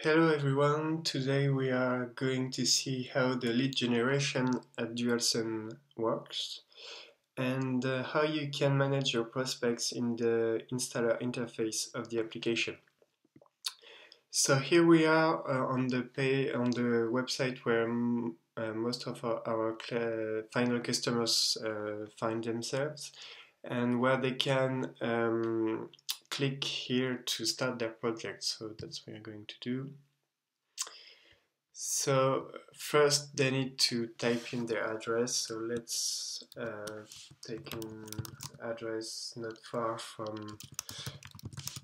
Hello everyone, today we are going to see how the lead generation at DualSun works and how you can manage your prospects in the installer interface of the application. So here we are on the website where most of our final customers find themselves and where they can click here to start their project. So that's what we're going to do. So first they need to type in their address. So let's take an address not far from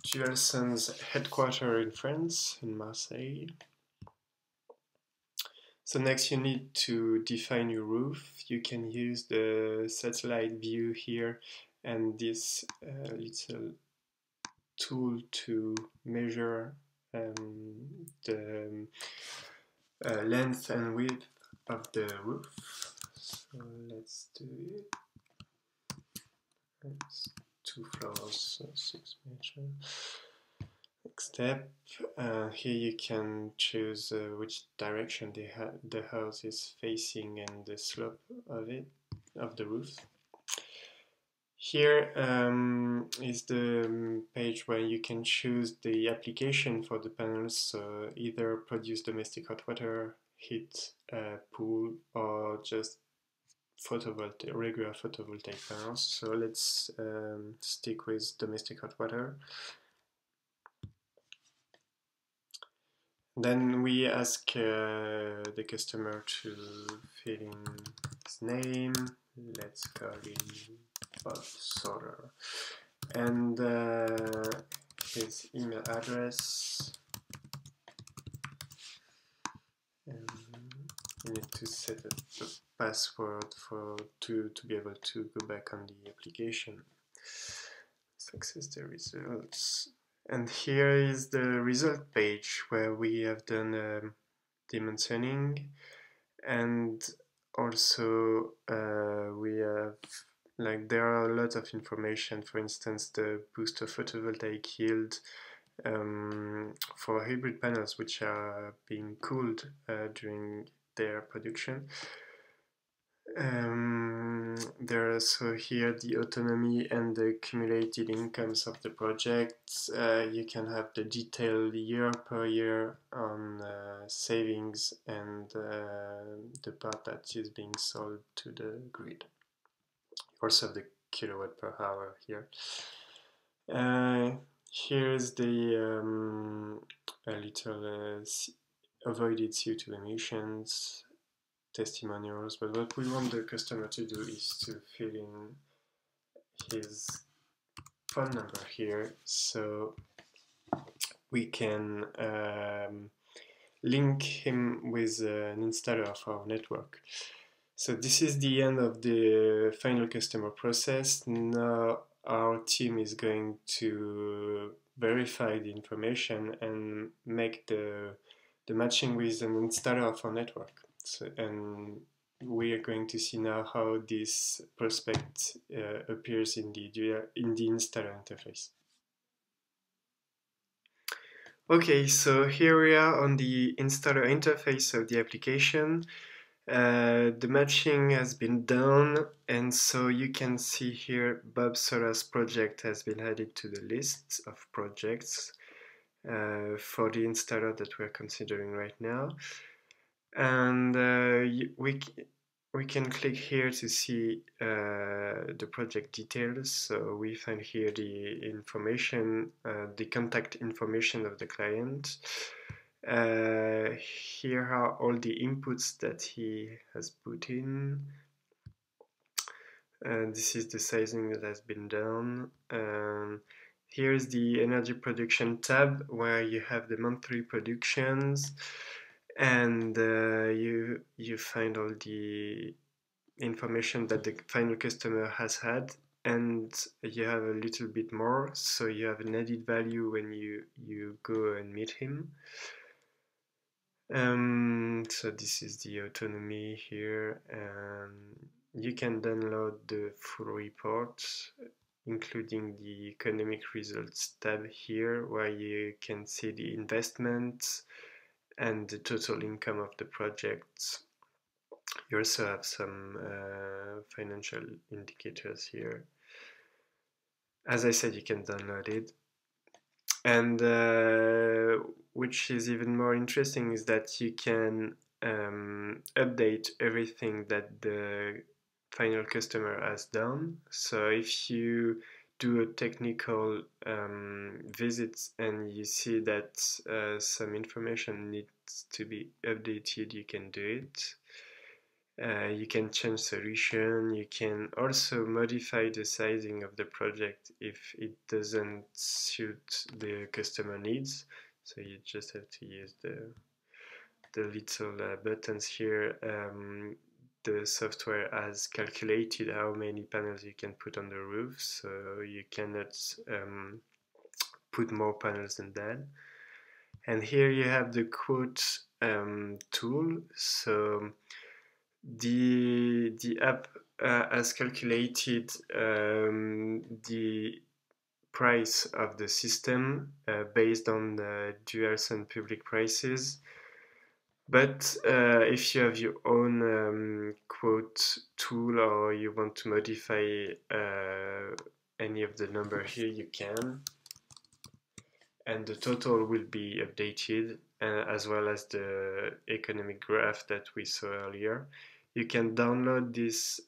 DualSun's headquarters in France, in Marseille. So next you need to define your roof. You can use the satellite view here and this little tool to measure the length and width of the roof. So let's do it. It's 2 floors, so 6 meters. Next step, here you can choose which direction the house is facing and the slope of the roof. Here is the page where you can choose the application for the panels, so either produce domestic hot water, heat, pool, or just regular photovoltaic panels. So let's stick with domestic hot water. Then we ask the customer to fill in his name. Let's call him Bob Solar, and his email address. You need to set a password to be able to go back on the application. Access the results. And here is the result page where we have done dimensioning, and also we have, like, there are a lot of information. For instance, the boost of photovoltaic yield for hybrid panels which are being cooled during their production. There are also here the autonomy and the accumulated incomes of the project. You can have the detailed year per year on savings and the part that is being sold to the grid. Also the kilowatt per hour here. Here's the little avoided CO2 emissions testimonials, but what we want the customer to do is to fill in his phone number here, so we can link him with an installer of our network. So this is the end of the final customer process. Now our team is going to verify the information and make the matching with an installer of our network. So, and we are going to see now how this prospect appears in the installer interface. Okay, so here we are on the installer interface of the application. The matching has been done, and so you can see here Bob Solar's project has been added to the list of projects for the installer that we're considering right now. And we can click here to see the project details. So we find here the information, the contact information of the client. Here are all the inputs that he has put in. This is the sizing that has been done. Here's the energy production tab where you have the monthly productions, and you find all the information that the final customer has had, and you have a little bit more, so you have an added value when you go and meet him. So this is the autonomy here, and you can download the full report, including the economic results tab here, where you can see the investments, and the total income of the project. You also have some financial indicators here. As I said, you can download it. And which is even more interesting is that you can update everything that the final customer has done. So if you do a technical visit and you see that some information needs to be updated, you can do it. You can change solution. You can also modify the sizing of the project if it doesn't suit the customer needs. So you just have to use the little buttons here. The software has calculated how many panels you can put on the roof, so you cannot put more panels than that. And here you have the quote tool. So the app has calculated the price of the system based on the DualSun public prices. But if you have your own quote tool, or you want to modify any of the number here, you can. And the total will be updated, as well as the economic graph that we saw earlier. You can download this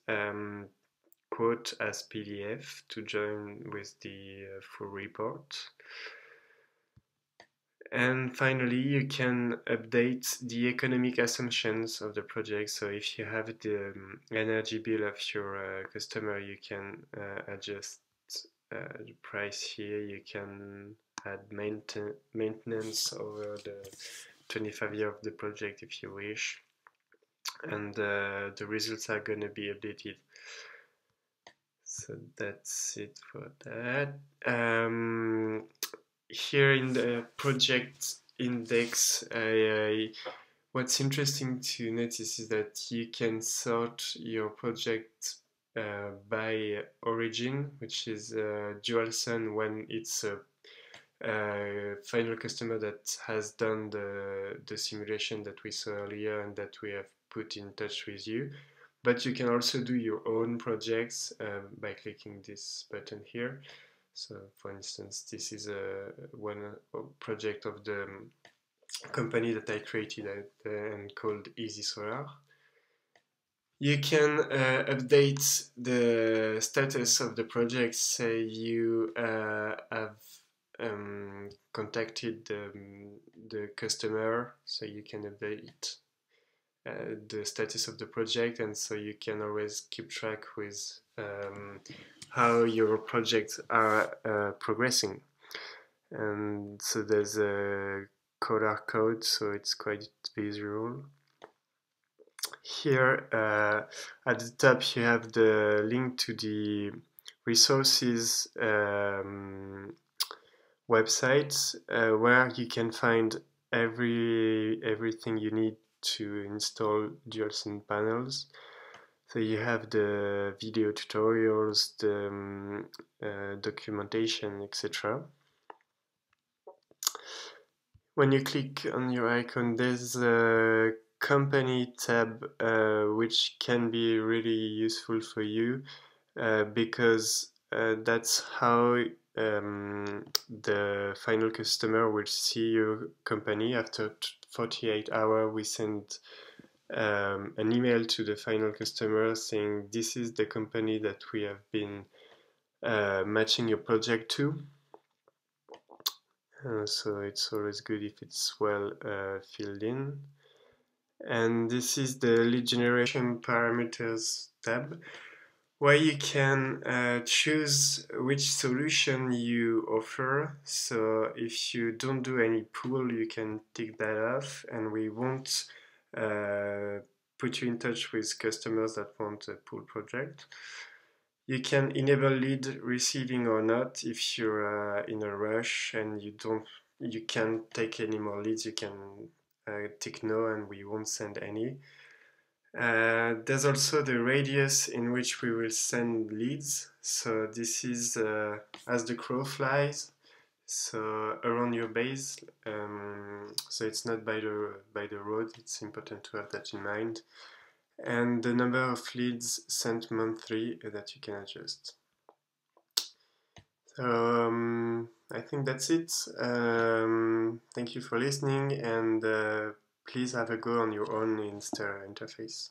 quote as PDF to join with the full report. And finally, you can update the economic assumptions of the project. So if you have the energy bill of your customer, you can adjust the price here. You can add maintenance over the 25 years of the project if you wish. And the results are going to be updated. So that's it for that. Here in the project index, what's interesting to notice is that you can sort your project by origin, which is DualSun when it's a final customer that has done the simulation that we saw earlier and that we have put in touch with you. But you can also do your own projects by clicking this button here. So, for instance, this is one project of the company that I created and called Easy Solar. You can update the status of the project. Say you have contacted the customer, so you can update the status of the project, and so you can always keep track with how your projects are progressing. And so there's a color code, so it's quite visual. Here at the top you have the link to the resources website where you can find everything you need to install DualSun panels. So you have the video tutorials, the documentation, etc. When you click on your icon, there's a company tab which can be really useful for you because that's how the final customer will see your company. After 48 hours we send an email to the final customer saying this is the company that we have been matching your project to. So it's always good if it's well filled in. And this is the lead generation parameters tab, where you can choose which solution you offer. So if you don't do any pool, you can tick that off, and we won't put you in touch with customers that want a pool project. You can enable lead receiving or not if you're in a rush and you can't take any more leads. You can tick no, and we won't send any. There's also the radius in which we will send leads. So this is as the crow flies, so around your base, so it's not by the road. It's important to have that in mind. And the number of leads sent monthly that you can adjust. So I think that's it. Thank you for listening, and please have a go on your own Insta interface.